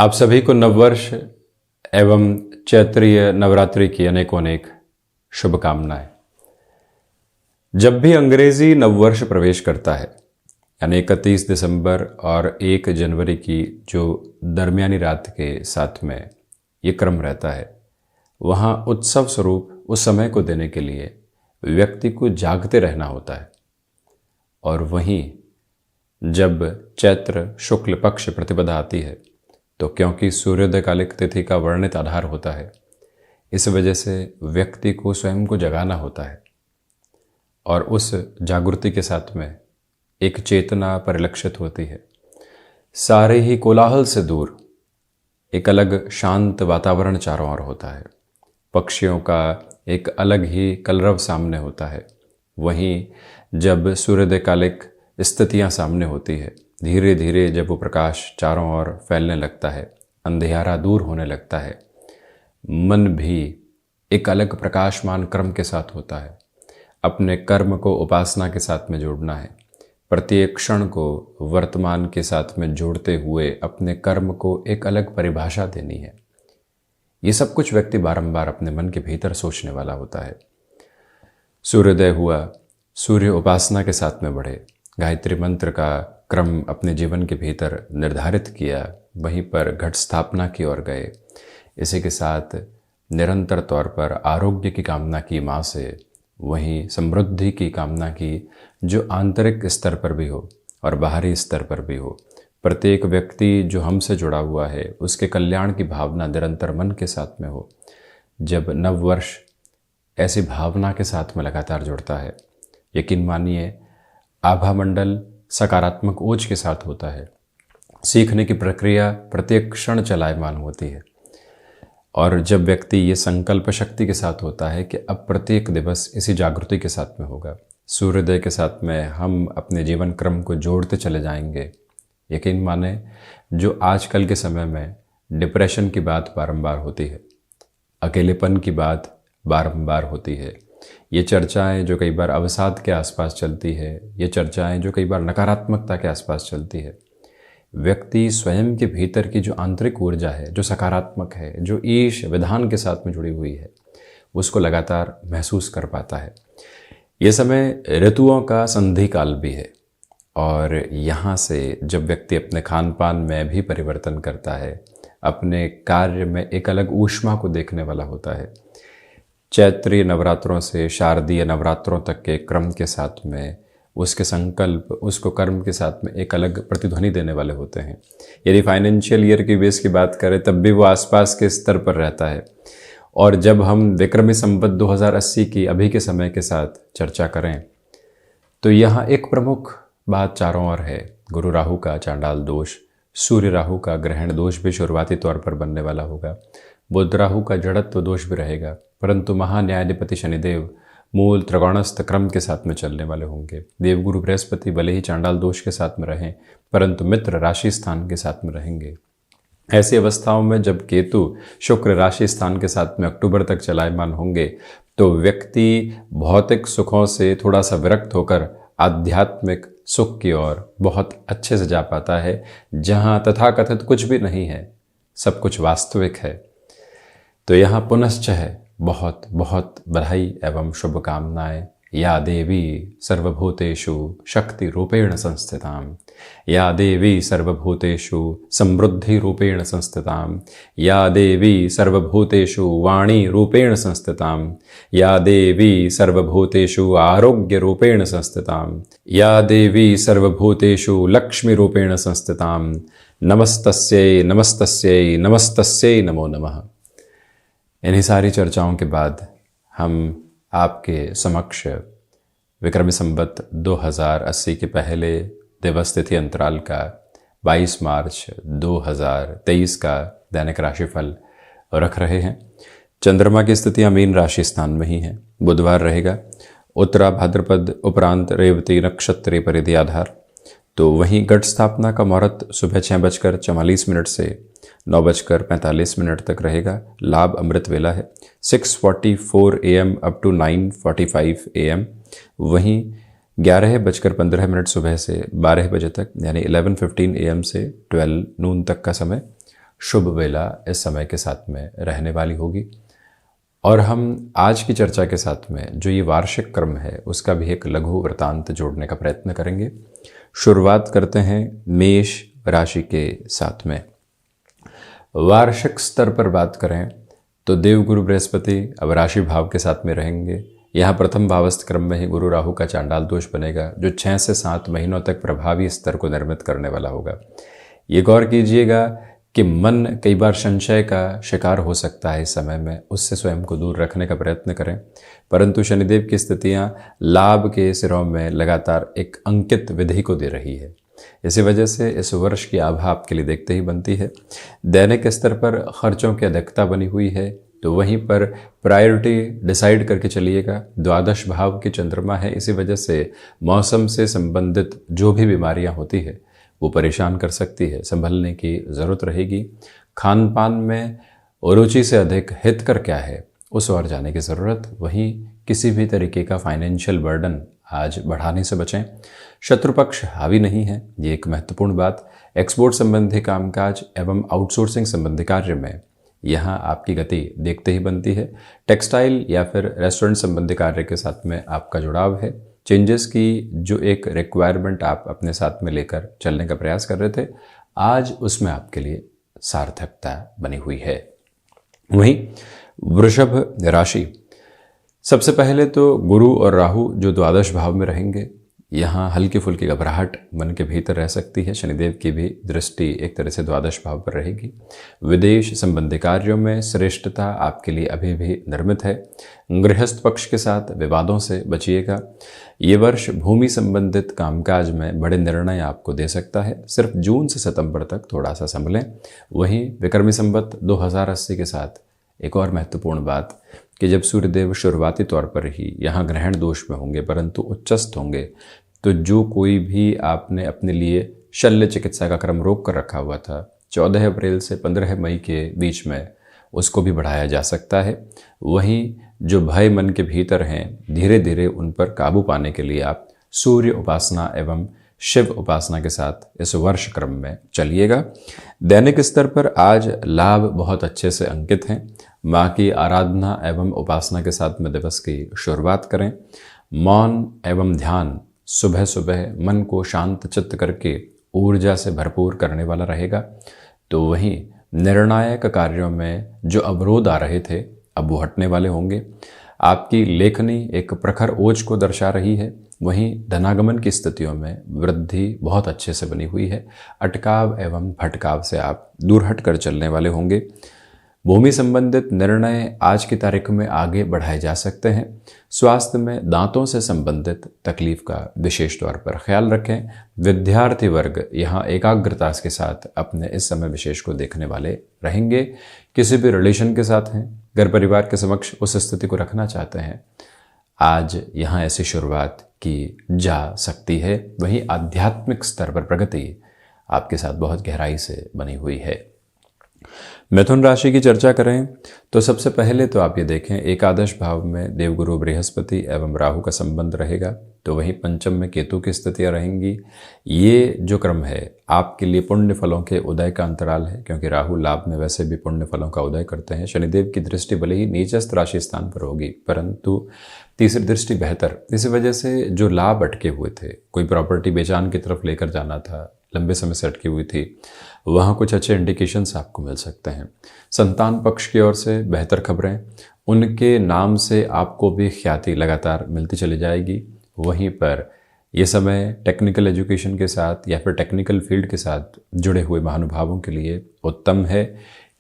आप सभी को नववर्ष एवं चैत्रीय नवरात्रि की अनेकों अनेक शुभकामनाएं। जब भी अंग्रेजी नववर्ष प्रवेश करता है यानी 31 दिसंबर और 1 जनवरी की जो दरमियानी रात के साथ में ये क्रम रहता है, वहाँ उत्सव स्वरूप उस समय को देने के लिए व्यक्ति को जागते रहना होता है। और वहीं जब चैत्र शुक्ल पक्ष प्रतिपदा आती है तो क्योंकि सूर्योदय कालिक तिथि का वर्णित आधार होता है, इस वजह से व्यक्ति को स्वयं को जगाना होता है और उस जागृति के साथ में एक चेतना परिलक्षित होती है। सारे ही कोलाहल से दूर एक अलग शांत वातावरण चारों ओर होता है। पक्षियों का एक अलग ही कलरव सामने होता है। वहीं जब सूर्योदय कालिक स्थितियाँ सामने होती है, धीरे धीरे जब वो प्रकाश चारों ओर फैलने लगता है, अंधेरा दूर होने लगता है, मन भी एक अलग प्रकाशमान क्रम के साथ होता है। अपने कर्म को उपासना के साथ में जोड़ना है, प्रत्येक क्षण को वर्तमान के साथ में जोड़ते हुए अपने कर्म को एक अलग परिभाषा देनी है। ये सब कुछ व्यक्ति बारंबार अपने मन के भीतर सोचने वाला होता है। सूर्योदय हुआ, सूर्य उपासना के साथ में बढ़े, गायत्री मंत्र का क्रम अपने जीवन के भीतर निर्धारित किया, वहीं पर घट स्थापना की ओर गए। इसी के साथ निरंतर तौर पर आरोग्य की कामना की माँ से, वहीं समृद्धि की कामना की जो आंतरिक स्तर पर भी हो और बाहरी स्तर पर भी हो। प्रत्येक व्यक्ति जो हमसे जुड़ा हुआ है उसके कल्याण की भावना निरंतर मन के साथ में हो। जब नववर्ष ऐसी भावना के साथ में लगातार जुड़ता है, यकीन मानिए आभामंडल सकारात्मक ओज के साथ होता है। सीखने की प्रक्रिया प्रत्येक क्षण चलायमान होती है। और जब व्यक्ति ये संकल्प शक्ति के साथ होता है कि अब प्रत्येक दिवस इसी जागृति के साथ में होगा, सूर्योदय के साथ में हम अपने जीवन क्रम को जोड़ते चले जाएंगे, यकीन माने जो आजकल के समय में डिप्रेशन की बात बारंबार होती है, अकेलेपन की बात बारंबार होती है, ये चर्चाएं जो कई बार अवसाद के आसपास चलती है, ये चर्चाएं जो कई बार नकारात्मकता के आसपास चलती है, व्यक्ति स्वयं के भीतर की जो आंतरिक ऊर्जा है, जो सकारात्मक है, जो ईश विधान के साथ में जुड़ी हुई है, उसको लगातार महसूस कर पाता है। ये समय ऋतुओं का संधि काल भी है और यहाँ से जब व्यक्ति अपने खान पान में भी परिवर्तन करता है, अपने कार्य में एक अलग ऊष्मा को देखने वाला होता है। चैत्रीय नवरात्रों से शारदीय नवरात्रों तक के क्रम के साथ में उसके संकल्प, उसको कर्म के साथ में एक अलग प्रतिध्वनि देने वाले होते हैं। यदि फाइनेंशियल ईयर की बेस की बात करें तब भी वो आसपास के स्तर पर रहता है। और जब हम विक्रमी संवत 2080 की अभी के समय के साथ चर्चा करें तो यहाँ एक प्रमुख बात चारों ओर है। गुरु राहु का चांडाल दोष, सूर्य राहु का ग्रहण दोष भी शुरुआती तौर पर बनने वाला होगा, बुध राहु का जड़त्व दोष भी रहेगा, परंतु महान्यायाधिपति शनिदेव मूल त्रिकोणस्थ क्रम के साथ में चलने वाले होंगे। देवगुरु बृहस्पति भले ही चांडाल दोष के साथ में रहें, परंतु मित्र राशि स्थान के साथ में रहेंगे। ऐसी अवस्थाओं में जब केतु शुक्र राशि स्थान के साथ में अक्टूबर तक चलायमान होंगे तो व्यक्ति भौतिक सुखों से थोड़ा सा विरक्त होकर आध्यात्मिक सुख की ओर बहुत अच्छे से जा पाता है, जहाँ तथाकथित कुछ भी नहीं है, सब कुछ वास्तविक है। तो यहाँ पुनश्च है बहुत बहुत बधाई एवं शुभकामनाएं। या देवी सर्वभूतेषु शक्ति रूपेण संस्थितां, या देवी सर्वभूतेषु समृद्धि रूपेण संस्थितां, या देवी सर्वभूतेषु वाणी रूपेण संस्थितां, या देवी सर्वभूतेषु आरोग्य रूपेण संस्थितां, या देवी सर्वभूतेषु लक्ष्मी रूपेण संस्थितां। नमस्तस्यै नमस्तस्यै नमस्तस्यै नमो नमः। इन्हीं सारी चर्चाओं के बाद हम आपके समक्ष विक्रमी संवत 2080 के पहले दिवस तिथि अंतराल का 22 मार्च 2023 का दैनिक राशिफल रख रहे हैं। चंद्रमा की स्थितियां मीन राशि स्थान में ही हैं। बुधवार रहेगा, उत्तरा भाद्रपद उपरांत रेवती नक्षत्रीय परिधि आधार। तो वहीं घट स्थापना का मुहूर्त सुबह 6:44 से 9:45 तक रहेगा। लाभ अमृत वेला है 6:44 AM अप टू 9:45 AM। वहीं 11:15 सुबह से 12 बजे तक यानी 11:15 AM से 12 नून तक का समय शुभ वेला इस समय के साथ में रहने वाली होगी। और हम आज की चर्चा के साथ में जो ये वार्षिक क्रम है उसका भी एक लघु वृतांत जोड़ने का प्रयत्न करेंगे। शुरुआत करते हैं मेष राशि के साथ में। वार्षिक स्तर पर बात करें तो देवगुरु बृहस्पति अब राशि भाव के साथ में रहेंगे। यहाँ प्रथम भावस्थ क्रम में ही गुरु राहु का चांडाल दोष बनेगा, जो 6 से 7 महीनों तक प्रभावी स्तर को निर्मित करने वाला होगा। ये गौर कीजिएगा कि मन कई बार संशय का शिकार हो सकता है इस समय में, उससे स्वयं को दूर रखने का प्रयत्न करें। परंतु शनिदेव की स्थितियां लाभ के सिरों में लगातार एक अंकित विधि को दे रही है। इसी वजह से इस वर्ष की आभा आपके लिए देखते ही बनती है। दैनिक स्तर पर खर्चों की अधिकता बनी हुई है, तो वहीं पर प्रायोरिटी डिसाइड करके चलिएगा। द्वादश भाव की चंद्रमा है, इसी वजह से मौसम से संबंधित जो भी बीमारियां होती है वो परेशान कर सकती है, संभलने की ज़रूरत रहेगी। खान पान में रुचि से अधिक हितकर क्या है उस ओर जाने की ज़रूरत। वहीं किसी भी तरीके का फाइनेंशियल बर्डन आज बढ़ाने से बचें। शत्रु पक्ष हावी नहीं है, ये एक महत्वपूर्ण बात। एक्सपोर्ट संबंधी कामकाज एवं आउटसोर्सिंग संबंधी कार्य में यहाँ आपकी गति देखते ही बनती है। टेक्सटाइल या फिर रेस्टोरेंट संबंधी कार्य के साथ में आपका जुड़ाव है। चेंजेस की जो एक रिक्वायरमेंट आप अपने साथ में लेकर चलने का प्रयास कर रहे थे, आज उसमें आपके लिए सार्थकता बनी हुई है। वहीं वृषभ राशि, सबसे पहले तो गुरु और राहु जो द्वादश भाव में रहेंगे, यहाँ हल्की फुल्की घबराहट मन के भीतर रह सकती है। शनिदेव की भी दृष्टि एक तरह से द्वादश भाव पर रहेगी। विदेश संबंधी कार्यों में श्रेष्ठता आपके लिए अभी भी निर्मित है। गृहस्थ पक्ष के साथ विवादों से बचिएगा। ये वर्ष भूमि संबंधित कामकाज में बड़े निर्णय आपको दे सकता है। सिर्फ जून से सितंबर तक थोड़ा सा संभलें। वहीं विक्रमी संवत 2080 के साथ एक और महत्वपूर्ण बात कि जब सूर्यदेव शुरुआती तौर पर ही यहाँ ग्रहण दोष में होंगे परंतु उच्चस्थ होंगे, तो जो कोई भी आपने अपने लिए शल्य चिकित्सा का क्रम रोक कर रखा हुआ था 14 अप्रैल से 15 मई के बीच में, उसको भी बढ़ाया जा सकता है। वहीं जो भय मन के भीतर हैं, धीरे धीरे उन पर काबू पाने के लिए आप सूर्य उपासना एवं शिव उपासना के साथ इस वर्ष क्रम में चलिएगा। दैनिक स्तर पर आज लाभ बहुत अच्छे से अंकित हैं। माँ की आराधना एवं उपासना के साथ में दिवस की शुरुआत करें। मौन एवं ध्यान सुबह सुबह मन को शांत चित्त करके ऊर्जा से भरपूर करने वाला रहेगा। तो वहीं निर्णायक कार्यों में जो अवरोध आ रहे थे अब वो हटने वाले होंगे। आपकी लेखनी एक प्रखर ओज को दर्शा रही है। वहीं धनागमन की स्थितियों में वृद्धि बहुत अच्छे से बनी हुई है। अटकाव एवं भटकाव से आप दूर हट कर चलने वाले होंगे। भूमि संबंधित निर्णय आज की तारीख में आगे बढ़ाए जा सकते हैं। स्वास्थ्य में दांतों से संबंधित तकलीफ का विशेष तौर पर ख्याल रखें। विद्यार्थी वर्ग यहाँ एकाग्रता के साथ अपने इस समय विशेष को देखने वाले रहेंगे। किसी भी रिलेशन के साथ हैं, घर परिवार के समक्ष उस स्थिति को रखना चाहते हैं, आज यहाँ ऐसी शुरुआत की जा सकती है। वहीं आध्यात्मिक स्तर पर प्रगति आपके साथ बहुत गहराई से बनी हुई है। मिथुन राशि की चर्चा करें तो सबसे पहले तो आप ये देखें, एकादश भाव में देवगुरु बृहस्पति एवं राहु का संबंध रहेगा, तो वहीं पंचम में केतु की स्थितियां रहेंगी। ये जो क्रम है आपके लिए पुण्य फलों के उदय का अंतराल है, क्योंकि राहु लाभ में वैसे भी पुण्य फलों का उदय करते हैं। शनिदेव की दृष्टि भले ही नीचस्थ राशि स्थान पर होगी, परंतु तीसरी दृष्टि बेहतर। इसी वजह से जो लाभ अटके हुए थे, कोई प्रॉपर्टी बेचान की तरफ लेकर जाना था, लंबे समय से अटकी हुई थी, वहाँ कुछ अच्छे इंडिकेशंस आपको मिल सकते हैं। संतान पक्ष की ओर से बेहतर खबरें, उनके नाम से आपको भी ख्याति लगातार मिलती चली जाएगी। वहीं पर ये समय टेक्निकल एजुकेशन के साथ या फिर टेक्निकल फील्ड के साथ जुड़े हुए महानुभावों के लिए उत्तम है।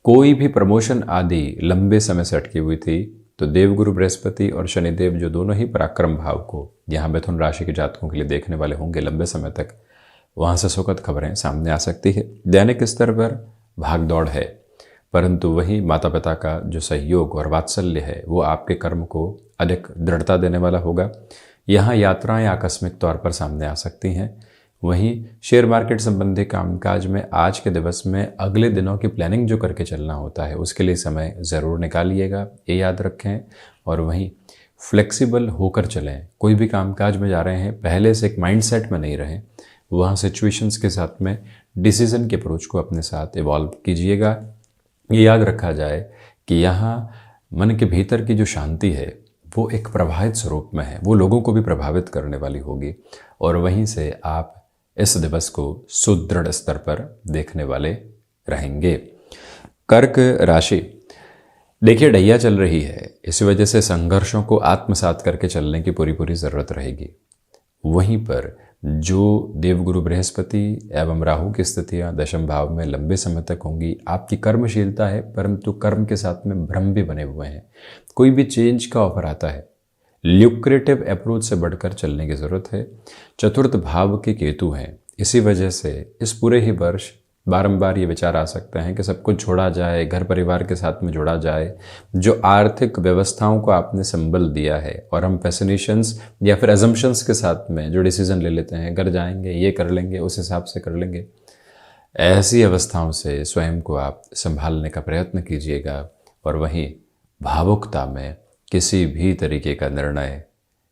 कोई भी प्रमोशन आदि लंबे समय से अटकी हुई थी तो देवगुरु बृहस्पति और शनिदेव जो दोनों ही पराक्रम भाव को यहाँ मिथुन राशि के जातकों के लिए देखने वाले होंगे लंबे समय तक, वहाँ से सुखद खबरें सामने आ सकती है। दैनिक स्तर पर भाग दौड़ है, परंतु वही माता पिता का जो सहयोग और वात्सल्य है वो आपके कर्म को अधिक दृढ़ता देने वाला होगा। यहाँ यात्राएं आकस्मिक तौर पर सामने आ सकती हैं। वहीं शेयर मार्केट संबंधी कामकाज में आज के दिवस में अगले दिनों की प्लानिंग जो करके चलना होता है उसके लिए समय ज़रूर निकालिएगा, ये याद रखें। और वहीं फ्लेक्सिबल होकर चलें। कोई भी कामकाज में जा रहे हैं पहले से एक माइंडसेट में नहीं रहें, वहाँ सिचुएशंस के साथ में डिसीजन के अप्रोच को अपने साथ इवॉल्व कीजिएगा। ये याद रखा जाए कि यहाँ मन के भीतर की जो शांति है वो एक प्रवाहित स्वरूप में है, वो लोगों को भी प्रभावित करने वाली होगी और वहीं से आप इस दिवस को सुदृढ़ स्तर पर देखने वाले रहेंगे। कर्क राशि, देखिए ढैया चल रही है, इसी वजह से संघर्षों को आत्मसात करके चलने की पूरी ज़रूरत रहेगी। वहीं पर जो देवगुरु बृहस्पति एवं राहु की स्थितियां दशम भाव में लंबे समय तक होंगी, आपकी कर्मशीलता है परंतु कर्म के साथ में भ्रम भी बने हुए हैं। कोई भी चेंज का ऑफर आता है, ल्यूक्रेटिव अप्रोच से बढ़कर चलने की ज़रूरत है। चतुर्थ भाव के केतु हैं, इसी वजह से इस पूरे ही वर्ष बारंबार ये विचार आ सकते हैं कि सब कुछ छोड़ा जाए, घर परिवार के साथ में जुड़ा जाए। जो आर्थिक व्यवस्थाओं को आपने संबल दिया है और हम फैसिनेशंस या फिर एजम्पशंस के साथ में जो डिसीजन ले लेते हैं, घर जाएंगे, ये कर लेंगे, उस हिसाब से कर लेंगे, ऐसी अवस्थाओं से स्वयं को आप संभालने का प्रयत्न कीजिएगा। और वहीं भावुकता में किसी भी तरीके का निर्णय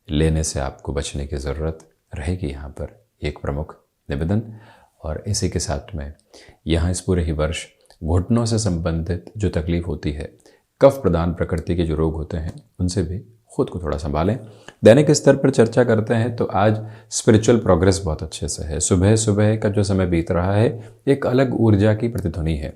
लेने से आपको बचने की ज़रूरत रहेगी। यहाँ पर एक प्रमुख निवेदन। और इसी के साथ में यहाँ इस पूरे ही वर्ष घुटनों से संबंधित जो तकलीफ होती है, कफ प्रदान प्रकृति के जो रोग होते हैं, उनसे भी खुद को थोड़ा संभालें। दैनिक स्तर पर चर्चा करते हैं तो आज स्पिरिचुअल प्रोग्रेस बहुत अच्छे से है। सुबह सुबह का जो समय बीत रहा है, एक अलग ऊर्जा की प्रतिध्वनि है।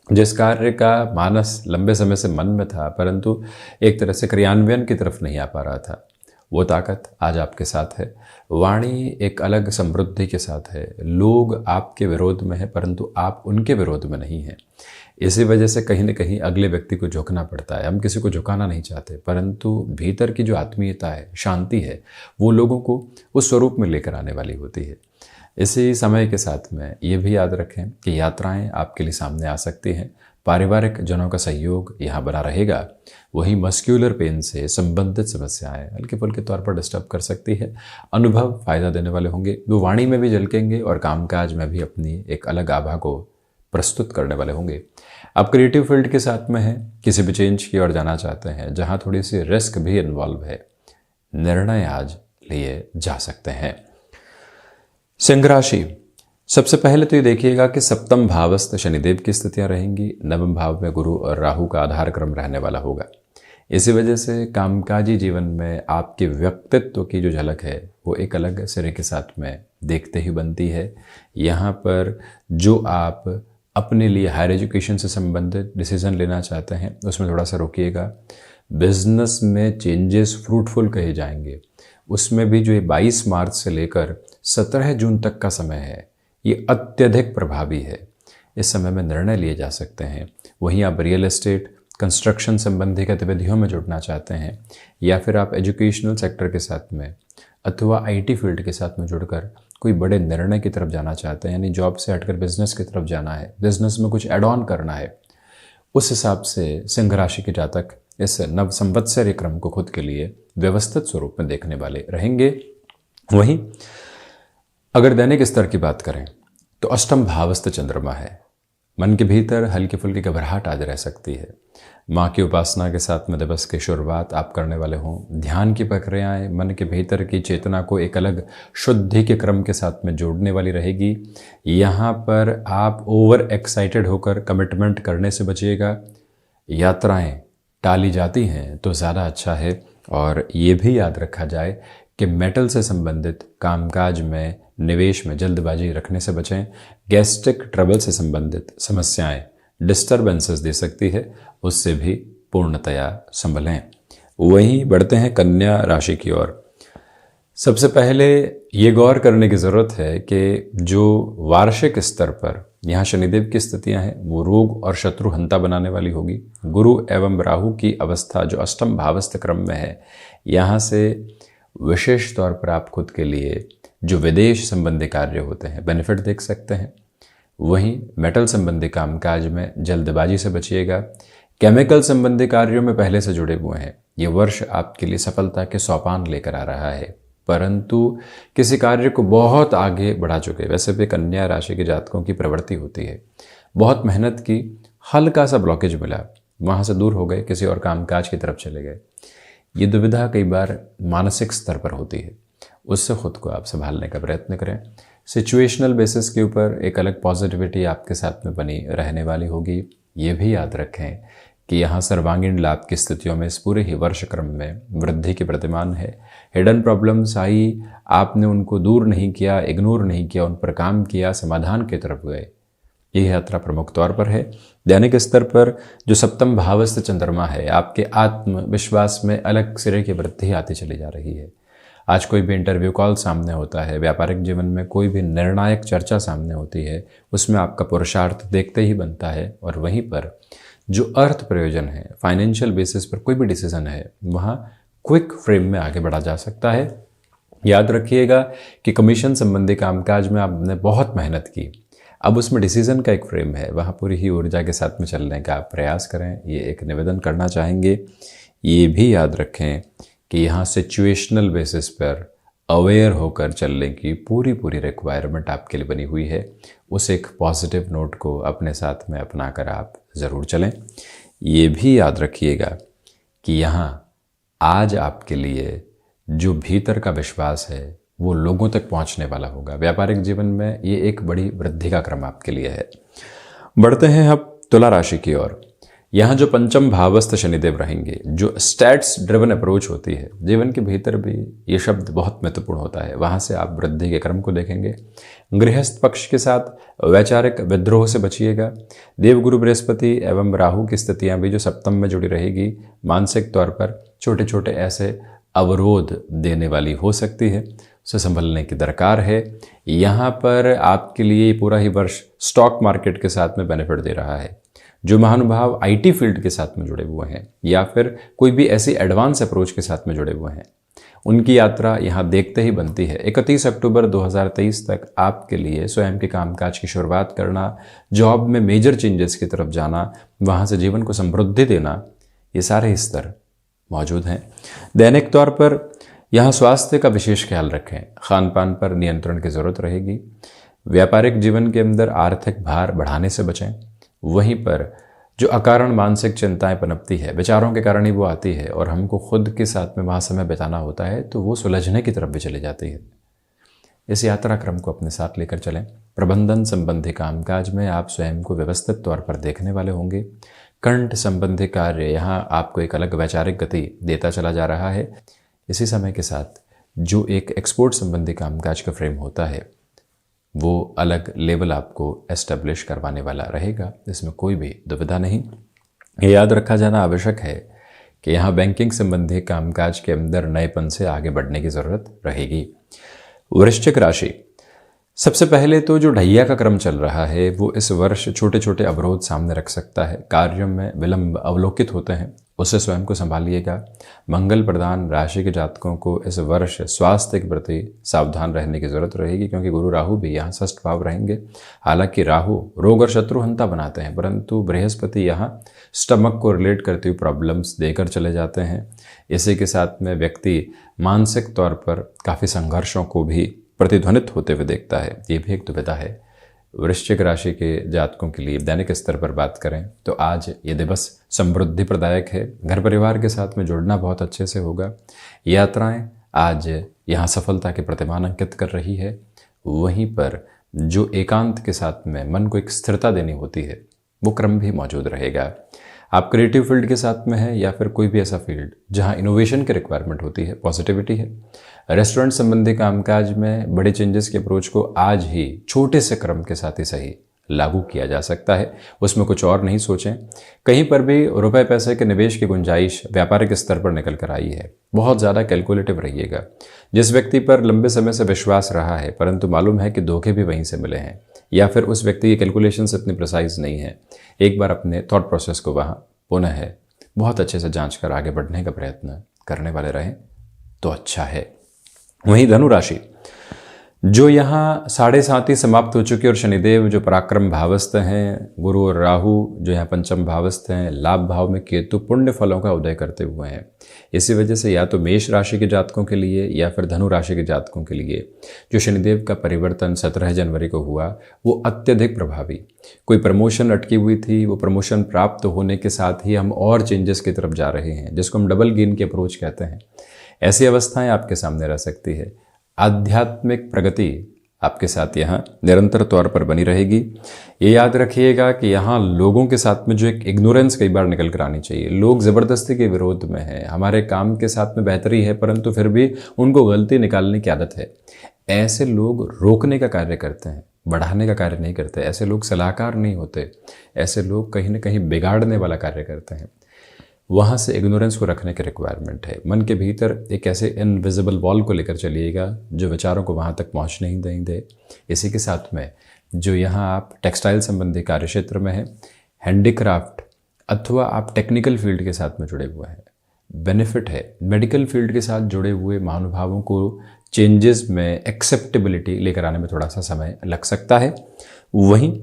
जिस कार्य का मानस लंबे समय से मन में था परंतु एक तरह से क्रियान्वयन की तरफ नहीं आ पा रहा था, वो ताकत आज आपके साथ है। वाणी एक अलग समृद्धि के साथ है। लोग आपके विरोध में है परंतु आप उनके विरोध में नहीं हैं। इसी वजह से कहीं न कहीं अगले व्यक्ति को झुकना पड़ता है। हम किसी को झुकाना नहीं चाहते परंतु भीतर की जो आत्मीयता है, शांति है, वो लोगों को उस स्वरूप में लेकर आने वाली होती है। इसी समय के साथ में ये भी याद रखें कि यात्राएं आपके लिए सामने आ सकती हैं। पारिवारिक जनों का सहयोग यहाँ बना रहेगा। वहीं मस्क्यूलर पेन से संबंधित समस्याएं हल्के फुल्के तौर पर डिस्टर्ब कर सकती है। अनुभव फायदा देने वाले होंगे, वो वाणी में भी झलकेंगे और कामकाज में भी अपनी एक अलग आभा को प्रस्तुत करने वाले होंगे। आप क्रिएटिव फील्ड के साथ में हैं, किसी भी चेंज की ओर जाना चाहते हैं जहाँ थोड़ी सी रिस्क भी इन्वॉल्व है, निर्णय आज लिए जा सकते हैं। सिंह राशि, सबसे पहले तो ये देखिएगा कि सप्तम भावस्थ शनिदेव की स्थितियां रहेंगी। नवम भाव में गुरु और राहु का आधार क्रम रहने वाला होगा। इसी वजह से कामकाजी जीवन में आपके व्यक्तित्व की जो झलक है वो एक अलग सिरे के साथ में देखते ही बनती है। यहाँ पर जो आप अपने लिए हायर एजुकेशन से संबंधित डिसीजन लेना चाहते हैं उसमें थोड़ा सा रोकिएगा। बिजनेस में चेंजेस फ्रूटफुल कहे जाएंगे, उसमें भी जो ये 22 मार्च से लेकर 17 जून तक का समय है, ये अत्यधिक प्रभावी है। इस समय में निर्णय लिए जा सकते हैं। वहीं आप रियल एस्टेट, कंस्ट्रक्शन संबंधी गतिविधियों में जुड़ना चाहते हैं या फिर आप एजुकेशनल सेक्टर के साथ में अथवा आईटी फील्ड के साथ में जुड़कर कोई बड़े निर्णय की तरफ जाना चाहते हैं, यानी जॉब से हटकर बिजनेस की तरफ जाना है, बिजनेस में कुछ एड ऑन करना है, उस हिसाब से सिंह राशि के जातक इस नव संवत्सरीय क्रम को खुद के लिए व्यवस्थित स्वरूप में देखने वाले रहेंगे। वहीं अगर दैनिक स्तर की बात करें तो अष्टम भावस्थ चंद्रमा है। मन के भीतर हल्की फुल्की घबराहट आज रह सकती है। माँ की उपासना के साथ में दिवस की शुरुआत आप करने वाले हों। ध्यान की प्रक्रियाएं मन के भीतर की चेतना को एक अलग शुद्धि के क्रम के साथ में जोड़ने वाली रहेगी। यहाँ पर आप ओवर एक्साइटेड होकर कमिटमेंट करने से बचिएगा। यात्राएं टाली जाती हैं तो ज़्यादा अच्छा है। और ये भी याद रखा जाए कि मेटल से संबंधित कामकाज में, निवेश में जल्दबाजी रखने से बचें। गैस्ट्रिक ट्रबल से संबंधित समस्याएं डिस्टर्बेंसेस दे सकती है, उससे भी पूर्णतया संभलें। वहीं बढ़ते हैं कन्या राशि की ओर। सबसे पहले ये गौर करने की ज़रूरत है कि जो वार्षिक स्तर पर यहाँ शनिदेव की स्थितियाँ हैं वो रोग और शत्रु हंता बनाने वाली होगी। गुरु एवं राहु की अवस्था जो अष्टम भावस्थ क्रम में है, यहाँ से विशेष तौर पर आप खुद के लिए जो विदेश संबंधी कार्य होते हैं बेनिफिट देख सकते हैं। वहीं मेटल संबंधी कामकाज में जल्दबाजी से बचिएगा। केमिकल संबंधी कार्यों में पहले से जुड़े हुए हैं, ये वर्ष आपके लिए सफलता के सोपान लेकर आ रहा है, परंतु किसी कार्य को बहुत आगे बढ़ा चुके। वैसे भी कन्या राशि के जातकों की प्रवृत्ति होती है, बहुत मेहनत की, हल्का सा ब्लॉकेज मिला, वहाँ से दूर हो गए, किसी और कामकाज की तरफ चले गए। ये दुविधा कई बार मानसिक स्तर पर होती है, उससे खुद को आप संभालने का प्रयत्न करें। सिचुएशनल बेसिस के ऊपर एक अलग पॉजिटिविटी आपके साथ में बनी रहने वाली होगी। ये भी याद रखें कि यहाँ सर्वांगीण लाभ की स्थितियों में इस पूरे ही वर्ष क्रम में वृद्धि के प्रतिमान है। हिडन प्रॉब्लम्स आई, आपने उनको दूर नहीं किया, इग्नोर नहीं किया, उन पर काम किया, समाधान की तरफ गए। यह यात्रा प्रमुख तौर पर है। दैनिक स्तर पर जो सप्तम भावस्थ चंद्रमा है, आपके आत्मविश्वास में अलग सिरे की वृद्धि आती चली जा रही है। आज कोई भी इंटरव्यू कॉल सामने होता है, व्यापारिक जीवन में कोई भी निर्णायक चर्चा सामने होती है, उसमें आपका पुरुषार्थ देखते ही बनता है। और वहीं पर जो अर्थ प्रयोजन है, फाइनेंशियल बेसिस पर कोई भी डिसीजन है, वहाँ क्विक फ्रेम में आगे बढ़ा जा सकता है। याद रखिएगा कि कमीशन संबंधी कामकाज में आपने बहुत मेहनत की, अब उसमें डिसीजन का एक फ्रेम है, वहाँ पूरी ही ऊर्जा के साथ में चलने का आप प्रयास करें, ये एक निवेदन करना चाहेंगे। ये भी याद रखें कि यहाँ सिचुएशनल बेसिस पर अवेयर होकर चलने की पूरी रिक्वायरमेंट आपके लिए बनी हुई है। उस एक पॉजिटिव नोट को अपने साथ में अपना कर आप ज़रूर चलें। ये भी याद रखिएगा कि यहाँ आज आपके लिए जो भीतर का विश्वास है वो लोगों तक पहुँचने वाला होगा। व्यापारिक जीवन में ये एक बड़ी वृद्धि का क्रम आपके लिए है। बढ़ते हैं अब तुला राशि की ओर। यहाँ जो पंचम भावस्थ शनिदेव रहेंगे, जो स्टैट्स ड्रिवन अप्रोच होती है, जीवन के भीतर भी ये शब्द बहुत महत्वपूर्ण होता है, वहाँ से आप वृद्धि के क्रम को देखेंगे। गृहस्थ पक्ष के साथ वैचारिक विद्रोह से बचिएगा। देवगुरु बृहस्पति एवं राहु की स्थितियाँ भी जो सप्तम में जुड़ी रहेगी, मानसिक तौर पर छोटे छोटे ऐसे अवरोध देने वाली हो सकती है, उसे संभलने की दरकार है। यहाँ पर आपके लिए पूरा ही वर्ष स्टॉक मार्केट के साथ में बेनिफिट दे रहा है। जो महानुभाव आईटी फील्ड के साथ में जुड़े हुए हैं या फिर कोई भी ऐसी एडवांस अप्रोच के साथ में जुड़े हुए हैं, उनकी यात्रा यहाँ देखते ही बनती है। 31 अक्टूबर 2023 तक आपके लिए स्वयं के कामकाज की शुरुआत करना, जॉब में मेजर चेंजेस की तरफ जाना, वहाँ से जीवन को समृद्धि देना, ये सारे स्तर मौजूद हैं। दैनिक तौर पर यहाँ स्वास्थ्य का विशेष ख्याल रखें, खान पान पर नियंत्रण की ज़रूरत रहेगी। व्यापारिक जीवन के अंदर आर्थिक भार बढ़ाने से बचें। वहीं पर जो अकारण मानसिक चिंताएं पनपती है, विचारों के कारण ही वो आती है और हमको खुद के साथ में वहाँ समय बिताना होता है, तो वो सुलझने की तरफ भी चली जाती है। इस यात्रा क्रम को अपने साथ लेकर चलें। प्रबंधन संबंधी कामकाज में आप स्वयं को व्यवस्थित तौर पर देखने वाले होंगे। कंठ संबंधी कार्य यहाँ आपको एक अलग वैचारिक गति देता चला जा रहा है। इसी समय के साथ जो एक एक्सपोर्ट संबंधी कामकाज का फ्रेम होता है, वो अलग लेवल आपको एस्टेब्लिश करवाने वाला रहेगा, इसमें कोई भी दुविधा नहीं। ये याद रखा जाना आवश्यक है कि यहाँ बैंकिंग संबंधी कामकाज के अंदर नएपन से आगे बढ़ने की ज़रूरत रहेगी। वृश्चिक राशि, सबसे पहले तो जो ढैया का क्रम चल रहा है वो इस वर्ष छोटे छोटे अवरोध सामने रख सकता है। कार्यों में विलंब अवलोकित होते हैं, उससे स्वयं को संभालिएगा। मंगल प्रदान राशि के जातकों को इस वर्ष स्वास्थ्य के प्रति सावधान रहने की जरूरत रहेगी, क्योंकि गुरु राहु भी यहाँ षष्ठ भाव रहेंगे। हालांकि राहु रोग और शत्रुहंता बनाते हैं, परंतु बृहस्पति यहाँ स्टमक को रिलेट करती हुई प्रॉब्लम्स देकर चले जाते हैं। इसी के साथ में व्यक्ति मानसिक तौर पर काफ़ी संघर्षों को भी प्रतिध्वनित होते हुए देखता है। ये भी एक दुविधा है। वृश्चिक राशि के जातकों के लिए दैनिक स्तर पर बात करें तो आज ये दिवस समृद्धि प्रदायक है। घर परिवार के साथ में जुड़ना बहुत अच्छे से होगा। यात्राएं आज यहाँ सफलता के प्रतिमान अंकित कर रही है। वहीं पर जो एकांत के साथ में मन को एक स्थिरता देनी होती है, वो क्रम भी मौजूद रहेगा। आप क्रिएटिव फील्ड के साथ में है या फिर कोई भी ऐसा फील्ड जहां इनोवेशन की रिक्वायरमेंट होती है, पॉजिटिविटी है। रेस्टोरेंट संबंधी कामकाज में बड़े चेंजेस के अप्रोच को आज ही छोटे से क्रम के साथ ही सही लागू किया जा सकता है, उसमें कुछ और नहीं सोचें। कहीं पर भी रुपए पैसे के निवेश की गुंजाइश व्यापारिक स्तर पर निकल कर आई है। बहुत ज़्यादा कैलकुलेटिव रहिएगा। जिस व्यक्ति पर लंबे समय से विश्वास रहा है परंतु मालूम है कि धोखे भी वहीं से मिले हैं, या फिर उस व्यक्ति की कैलकुलेशंस इतनी प्रिसाइज नहीं है, एक बार अपने थॉट प्रोसेस को वहाँ पुनः है बहुत अच्छे से जांच कर आगे बढ़ने का प्रयत्न करने वाले रहें तो अच्छा है। वहीं धनु राशि, जो यहाँ 7.5 समाप्त हो चुकी और शनिदेव जो पराक्रम भावस्थ हैं, गुरु और राहु जो यहाँ पंचम भावस्थ हैं, लाभ भाव में केतु पुण्य फलों का उदय करते हुए हैं। इसी वजह से या तो मेष राशि के जातकों के लिए या फिर धनु राशि के जातकों के लिए जो शनिदेव का परिवर्तन 17 जनवरी को हुआ वो अत्यधिक प्रभावी। कोई प्रमोशन अटकी हुई थी, वो प्रमोशन प्राप्त होने के साथ ही हम और चेंजेस की तरफ जा रहे हैं, जिसको हम डबल गेन की अप्रोच कहते हैं। ऐसी अवस्थाएं आपके सामने रह सकती है। आध्यात्मिक प्रगति आपके साथ यहाँ निरंतर तौर पर बनी रहेगी। ये याद रखिएगा कि यहाँ लोगों के साथ में जो एक इग्नोरेंस कई बार निकल कर आनी चाहिए। लोग ज़बरदस्ती के विरोध में हैं, हमारे काम के साथ में बेहतरी है परंतु फिर भी उनको गलती निकालने की आदत है। ऐसे लोग रोकने का कार्य करते हैं, बढ़ाने का कार्य नहीं करते। ऐसे लोग सलाहकार नहीं होते। ऐसे लोग कहीं ना कहीं बिगाड़ने वाला कार्य करते हैं। वहाँ से इग्नोरेंस को रखने की रिक्वायरमेंट है। मन के भीतर एक ऐसे इनविजिबल वॉल को लेकर चलिएगा जो विचारों को वहाँ तक पहुँचने ही नहीं दे। इसी के साथ में जो यहाँ आप टेक्सटाइल संबंधी कार्य क्षेत्र में हैं, हैंडीक्राफ्ट अथवा आप टेक्निकल फील्ड के साथ में जुड़े हुए हैं, बेनिफिट है। मेडिकल फील्ड के साथ जुड़े हुए महानुभावों को चेंजेस में एक्सेप्टेबिलिटी लेकर आने में थोड़ा सा समय लग सकता है। वहीं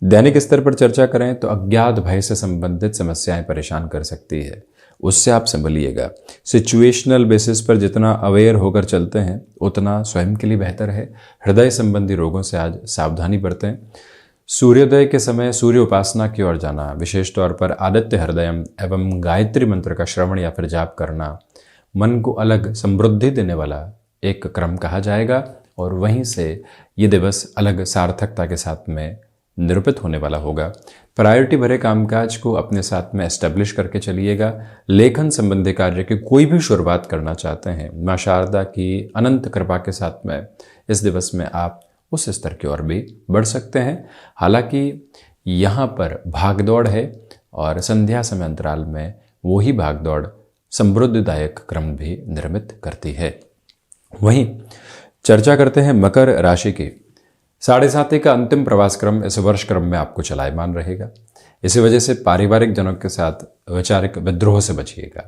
दैनिक स्तर पर चर्चा करें तो अज्ञात भय से संबंधित समस्याएं परेशान कर सकती है, उससे आप संभलिएगा। सिचुएशनल बेसिस पर जितना अवेयर होकर चलते हैं उतना स्वयं के लिए बेहतर है। हृदय संबंधी रोगों से आज सावधानी बरतें। सूर्योदय के समय सूर्य उपासना की ओर जाना, विशेष तौर पर आदित्य हृदयम एवं गायत्री मंत्र का श्रवण या फिर जाप करना मन को अलग समृद्धि देने वाला एक क्रम कहा जाएगा और वहीं से ये दिवस अलग सार्थकता के साथ में निरूपित होने वाला होगा। प्रायोरिटी भरे कामकाज को अपने साथ में एस्टेब्लिश करके चलिएगा। लेखन संबंधी कार्य की कोई भी शुरुआत करना चाहते हैं, माँ शारदा की अनंत कृपा के साथ में इस दिवस में आप उस स्तर की ओर भी बढ़ सकते हैं। हालांकि यहाँ पर भागदौड़ है और संध्या समय अंतराल में वही भागदौड़ समृद्धिदायक क्रम भी निर्मित करती है। वहीं चर्चा करते हैं मकर राशि की। 7.5 का अंतिम प्रवास क्रम इस वर्ष क्रम में आपको चलायमान रहेगा। इसी वजह से पारिवारिक जनों के साथ वैचारिक विद्रोह से बचिएगा।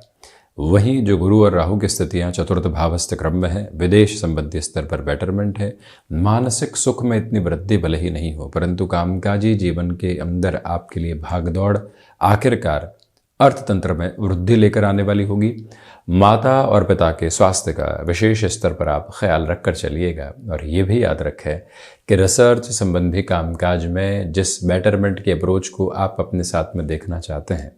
वहीं जो गुरु और राहु की स्थितियां चतुर्थ भावस्थ क्रम में है, विदेश संबंधी स्तर पर बेटरमेंट है। मानसिक सुख में इतनी वृद्धि भले ही नहीं हो परंतु कामकाजी जीवन के अंदर आपके लिए भागदौड़ आखिरकार अर्थतंत्र में वृद्धि लेकर आने वाली होगी। माता और पिता के स्वास्थ्य का विशेष स्तर पर आप ख्याल रखकर चलिएगा और ये भी याद रखें कि रिसर्च संबंधी कामकाज में जिस बेटरमेंट की अप्रोच को आप अपने साथ में देखना चाहते हैं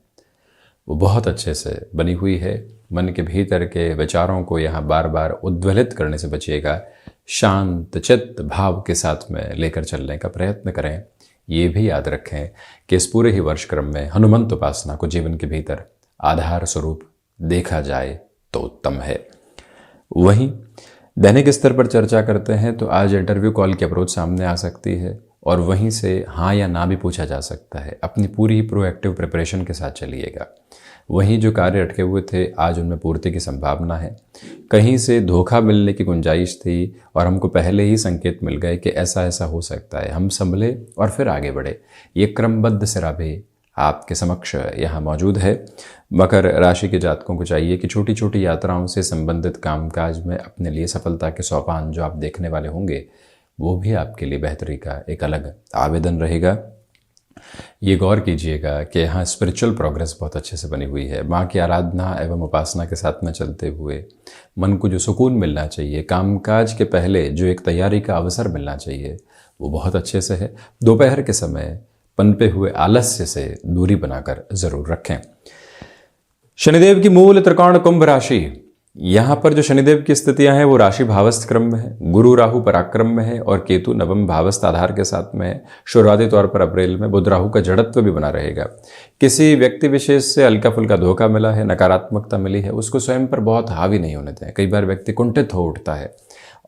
वो बहुत अच्छे से बनी हुई है। मन के भीतर के विचारों को यहाँ बार बार उद्वेलित करने से बचिएगा। शांत चित्त भाव के साथ में लेकर चलने का प्रयत्न करें। ये भी याद रखें कि इस पूरे ही वर्ष क्रम में हनुमंत उपासना को जीवन के भीतर आधार स्वरूप देखा जाए तो उत्तम है। वहीं दैनिक स्तर पर चर्चा करते हैं तो आज इंटरव्यू कॉल की अप्रोच सामने आ सकती है और वहीं से हाँ या ना भी पूछा जा सकता है। अपनी पूरी प्रोएक्टिव प्रिपरेशन के साथ चलिएगा। वहीं जो कार्य अटके हुए थे आज उनमें पूर्ति की संभावना है। कहीं से धोखा मिलने की गुंजाइश थी और हमको पहले ही संकेत मिल गए कि ऐसा ऐसा हो सकता है, हम संभले और फिर आगे बढ़े। ये क्रमबद्ध सिरा भी आपके समक्ष यहाँ मौजूद है। मकर राशि के जातकों को चाहिए कि छोटी छोटी यात्राओं से संबंधित कामकाज में अपने लिए सफलता के सोपान जो आप देखने वाले होंगे वो भी आपके लिए बेहतरी का एक अलग आवेदन रहेगा। ये गौर कीजिएगा कि यहाँ स्पिरिचुअल प्रोग्रेस बहुत अच्छे से बनी हुई है। माँ की आराधना एवं उपासना के साथ में चलते हुए मन को जो सुकून मिलना चाहिए, कामकाज के पहले जो एक तैयारी का अवसर मिलना चाहिए वो बहुत अच्छे से है। दोपहर के समय पनपे हुए आलस्य से दूरी बनाकर जरूर रखें। शनिदेव की मूल त्रिकोण कुंभ राशि, यहाँ पर जो शनिदेव की स्थितियां हैं वो राशि भावस्थ क्रम में है। गुरु राहु पराक्रम में है और केतु नवम भावस्थ आधार के साथ में है। शुरुआती तौर पर अप्रैल में बुध राहु का जड़त्व भी बना रहेगा। किसी व्यक्ति विशेष से हल्का फुल्का धोखा मिला है, नकारात्मकता मिली है, उसको स्वयं पर बहुत हावी नहीं होने दें। कई बार व्यक्ति कुंठित हो उठता है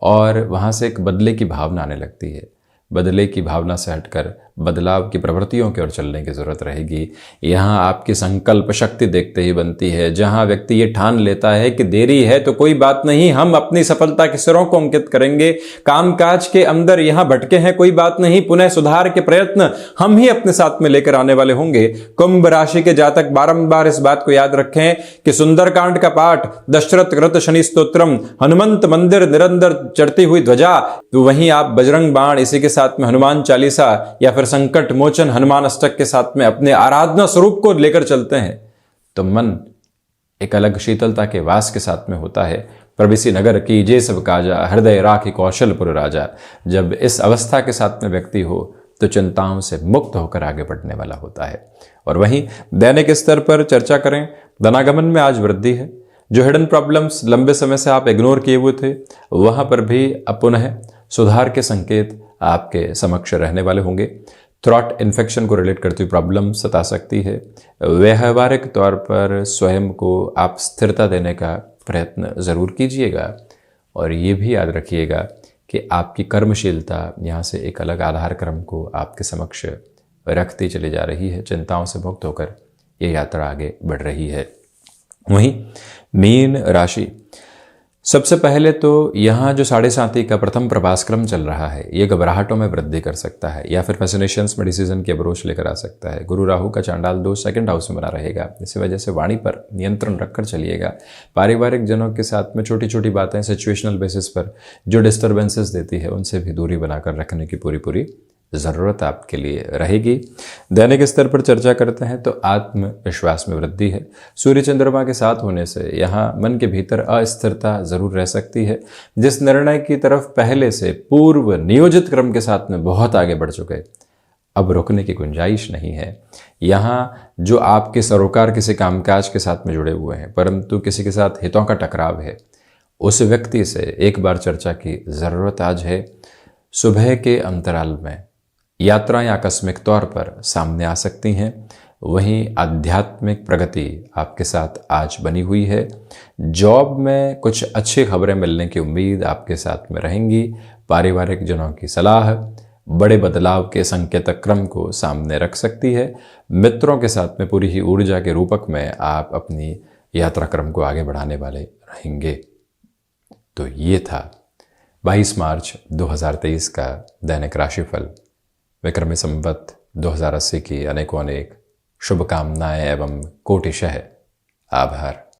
और वहाँ से एक बदले की भावना आने लगती है। बदले की भावना से हटकर बदलाव की प्रवृत्तियों की ओर चलने की जरूरत रहेगी। यहाँ आपकी संकल्प शक्ति देखते ही बनती है। जहाँ व्यक्ति ये ठान लेता है कि देरी है तो कोई बात नहीं, हम अपनी सफलता के सिरों को अंकित करेंगे। कामकाज के अंदर यहाँ भटके हैं, कोई बात नहीं, पुनः सुधार के प्रयत्न हम ही अपने साथ में लेकर आने वाले होंगे। कुंभ राशि के जातक बारंबार इस बात को याद रखें कि सुंदरकांड का पाठ, दशरथ कृत शनि स्तोत्रम, हनुमंत मंदिर निरंतर चढ़ती हुई ध्वजा, तो वहीं आप बजरंग बाण, इसी के साथ में हनुमान चालीसा या फिर संकट मोचन हनुमान अष्टक के साथ में अपने आराधना स्वरूप को लेकर चलते हैं तो मन एक अलग शीतलता के वास के साथ में होता है। प्रविसी नगर की जे सब काजा, हृदय राखी कौशलपुर राजा। जब इस अवस्था के साथ में व्यक्ति हो तो चिंताओं से मुक्त होकर आगे बढ़ने वाला होता है। और वहीं दैनिक स्तर पर चर्चा करें, धनागमन में आज वृद्धि है। जो हिडन प्रॉब्लम्स लंबे समय से आप इग्नोर किए हुए थे वहां पर भी अब पुनः सुधार के संकेत आपके समक्ष रहने वाले होंगे। थ्रॉट इन्फेक्शन को रिलेट करती हुई प्रॉब्लम सता सकती है। व्यवहारिक तौर पर स्वयं को आप स्थिरता देने का प्रयत्न ज़रूर कीजिएगा और ये भी याद रखिएगा कि आपकी कर्मशीलता यहाँ से एक अलग आधार क्रम को आपके समक्ष रखती चली जा रही है। चिंताओं से मुक्त होकर ये यात्रा आगे बढ़ रही है। वहीं मीन राशि, सबसे पहले तो यहाँ जो 7.5 का प्रथम प्रभास क्रम चल रहा है ये घबराहटों में वृद्धि कर सकता है या फिर फैसिनेशंस में डिसीजन की अप्रोच लेकर आ सकता है। गुरु राहु का चांडाल दोष 2nd हाउस में बना रहेगा, इसी वजह से वाणी पर नियंत्रण रखकर चलिएगा। पारिवारिक जनों के साथ में छोटी छोटी बातें सिचुएशनल बेसिस पर जो डिस्टर्बेंसेस देती है उनसे भी दूरी बनाकर रखने की पूरी ज़रूरत आपके लिए रहेगी। दैनिक स्तर पर चर्चा करते हैं तो आत्मविश्वास में वृद्धि है। सूर्य चंद्रमा के साथ होने से यहाँ मन के भीतर अस्थिरता ज़रूर रह सकती है। जिस निर्णय की तरफ पहले से पूर्व नियोजित क्रम के साथ में बहुत आगे बढ़ चुके, अब रुकने की गुंजाइश नहीं है। यहाँ जो आपके सरोकार किसी कामकाज के साथ में जुड़े हुए हैं परंतु किसी के साथ हितों का टकराव है, उस व्यक्ति से एक बार चर्चा की ज़रूरत आज है। सुबह के अंतराल में यात्राएं आकस्मिक तौर पर सामने आ सकती हैं। वहीं आध्यात्मिक प्रगति आपके साथ आज बनी हुई है। जॉब में कुछ अच्छी खबरें मिलने की उम्मीद आपके साथ में रहेंगी। पारिवारिक जनों की सलाह बड़े बदलाव के संकेतक क्रम को सामने रख सकती है। मित्रों के साथ में पूरी ही ऊर्जा के रूपक में आप अपनी यात्रा क्रम को आगे बढ़ाने वाले रहेंगे। तो ये था 22 मार्च 2023 का दैनिक राशिफल। विक्रमी संवत 2080 की अनेकों शुभकामनाएं एवं कोटिशः आभार।